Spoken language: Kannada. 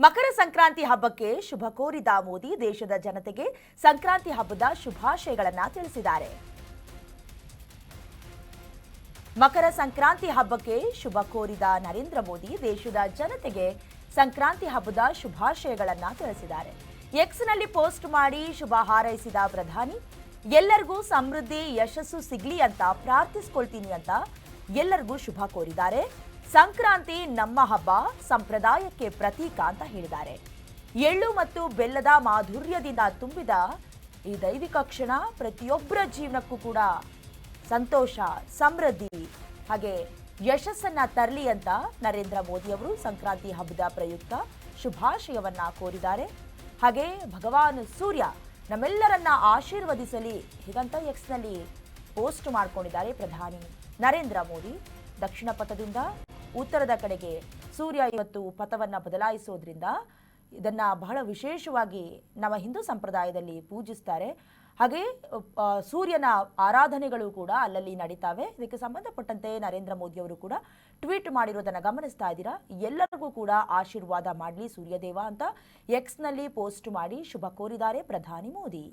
ಮಕರ ಸಂಕ್ರಾಂತಿ ಹಬ್ಬಕ್ಕೆ ಶುಭ ಕೋರಿದ ಮೋದಿ ದೇಶದ ಜನತೆಗೆ ಸಂಕ್ರಾಂತಿ ಹಬ್ಬದ ಶುಭಾಶಯಗಳನ್ನು ತಿಳಿಸಿದ್ದಾರೆ. ಮಕರ ಸಂಕ್ರಾಂತಿ ಹಬ್ಬಕ್ಕೆ ಶುಭ ಕೋರಿದ ನರೇಂದ್ರ ಮೋದಿ ದೇಶದ ಜನತೆಗೆ ಸಂಕ್ರಾಂತಿ ಹಬ್ಬದ ಶುಭಾಶಯಗಳನ್ನು ತಿಳಿಸಿದ್ದಾರೆ. ಎಕ್ಸ್ನಲ್ಲಿ ಪೋಸ್ಟ್ ಮಾಡಿ ಶುಭ ಹಾರೈಸಿದ ಪ್ರಧಾನಿ ಎಲ್ಲರಿಗೂ ಸಮೃದ್ಧಿ ಯಶಸ್ಸು ಸಿಗಲಿ ಅಂತ ಪ್ರಾರ್ಥಿಸಿಕೊಳ್ತೀನಿ ಅಂತ ಎಲ್ಲರಿಗೂ ಶುಭ ಕೋರಿದ್ದಾರೆ. ಸಂಕ್ರಾಂತಿ ನಮ್ಮ ಹಬ್ಬ, ಸಂಪ್ರದಾಯಕ್ಕೆ ಪ್ರತೀಕ ಅಂತ ಹೇಳಿದ್ದಾರೆ. ಎಳ್ಳು ಮತ್ತು ಬೆಲ್ಲದ ಮಾಧುರ್ಯದಿಂದ ತುಂಬಿದ ಈ ದೈವಿಕ ಕ್ಷಣ ಪ್ರತಿಯೊಬ್ಬರ ಜೀವನಕ್ಕೂ ಕೂಡ ಸಂತೋಷ, ಸಮೃದ್ಧಿ ಹಾಗೆ ಯಶಸ್ಸನ್ನ ತರಲಿ ಅಂತ ನರೇಂದ್ರ ಮೋದಿ ಅವರು ಸಂಕ್ರಾಂತಿ ಹಬ್ಬದ ಪ್ರಯುಕ್ತ ಶುಭಾಶಯವನ್ನ ಕೋರಿದ್ದಾರೆ. ಹಾಗೆ ಭಗವಾನ್ ಸೂರ್ಯ ನಮ್ಮೆಲ್ಲರನ್ನ ಆಶೀರ್ವದಿಸಲಿ ಹೀಗಂತ ಎಕ್ಸ್ನಲ್ಲಿ ಪೋಸ್ಟ್ ಮಾಡಿಕೊಂಡಿದ್ದಾರೆ ಪ್ರಧಾನಿ ನರೇಂದ್ರ ಮೋದಿ. ದಕ್ಷಿಣ ಪಥದಿಂದ ಉತ್ತರದ ಕಡೆಗೆ ಸೂರ್ಯ ಇವತ್ತು ಪಥವನ್ನ ಬದಲಾಯಿಸೋದ್ರಿಂದ ಇದನ್ನ ಬಹಳ ವಿಶೇಷವಾಗಿ ನಮ್ಮ ಹಿಂದೂ ಸಂಪ್ರದಾಯದಲ್ಲಿ ಪೂಜಿಸ್ತಾರೆ. ಹಾಗೆ ಸೂರ್ಯನ ಆರಾಧನೆಗಳು ಕೂಡ ಅಲ್ಲಲ್ಲಿ ನಡೀತಾವೆ. ಇದಕ್ಕೆ ಸಂಬಂಧಪಟ್ಟಂತೆ ನರೇಂದ್ರ ಮೋದಿ ಅವರು ಕೂಡ ಟ್ವೀಟ್ ಮಾಡಿರೋದನ್ನ ಗಮನಿಸ್ತಾ ಇದ್ದೀರಾ. ಎಲ್ಲರಿಗೂ ಕೂಡ ಆಶೀರ್ವಾದ ಮಾಡಲಿ ಸೂರ್ಯದೇವ ಅಂತ ಎಕ್ಸ್ನಲ್ಲಿ ಪೋಸ್ಟ್ ಮಾಡಿ ಶುಭ ಕೋರಿದ್ದಾರೆ ಪ್ರಧಾನಿ ಮೋದಿ.